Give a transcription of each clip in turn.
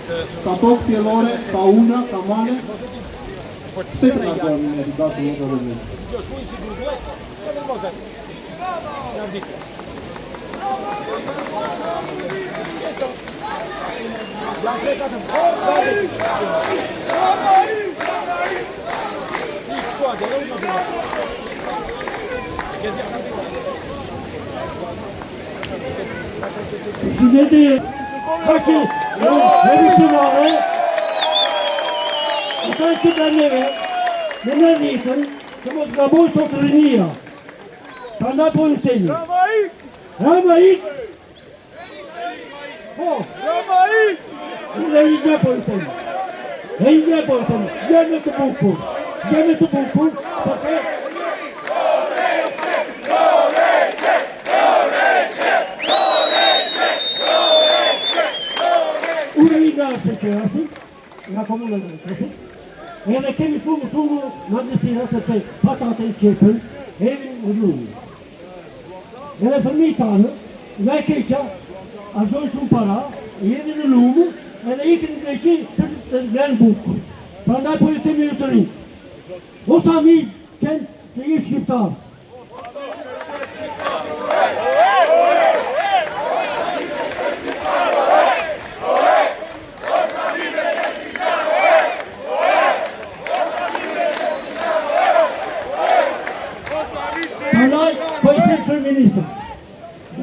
ka tokë pjellore, ka una, ka mane. Pse të nga gërë në edikatë në të rëmën? Jo, shuj si gurguaj, ka në mozë. Ja vdikë. Ja shrekat të Presidente, faccio revizionare a queste carriere non è rito, siamo da molto trenia. Parla poi il tema. Ramaik! Oh! Ramaik! Non è il poi il tema. È il poi il tema. Viene tu buco. Viene tu buco perché nga komuna në Kosovë. Edhe kemi shumë mandesira se të patate i qepën, edhe në lumë. Edhe fëmijë tanë, nga e keqa, argjojnë shumë para, edhe në lumë, edhe ikin në Greqi për të ngrenë bukë. Prandaj po ju temi ju të rinjë. Osa mi kënë të ishë shqiptarë.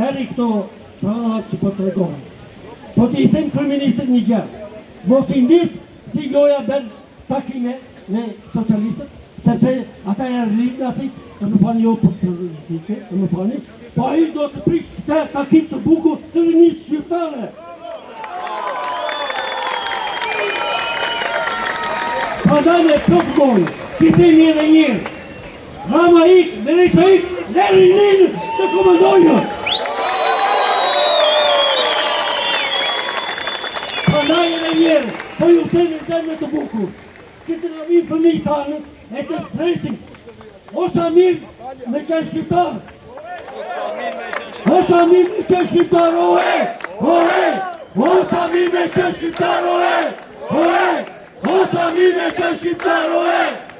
Heri këto prahat që po të regohen. Po të i them kërëministët një gjë. Mos i ndit si loja ben takime me socialistët, sepse ata e rrignasit, e më fani jo për politike, e më fani, po a i do të prish këte takim të bukur të rinisë shqiptare. Padaj me këtë gojë, kitemi edhe njërë. Rama ik, Berisha ik, dhe rinin të komandojnë. Pandaj edhe njerë, po ju temi zemë të bukur, që të në mirë fëmijë tanë, e të streshtin, osa mirë me qenë shqiptarë. Osa mirë me qenë shqiptarë, ohe! Osa mirë me qenë shqiptarë, ohe! Osa mirë me qenë shqiptarë, ohe!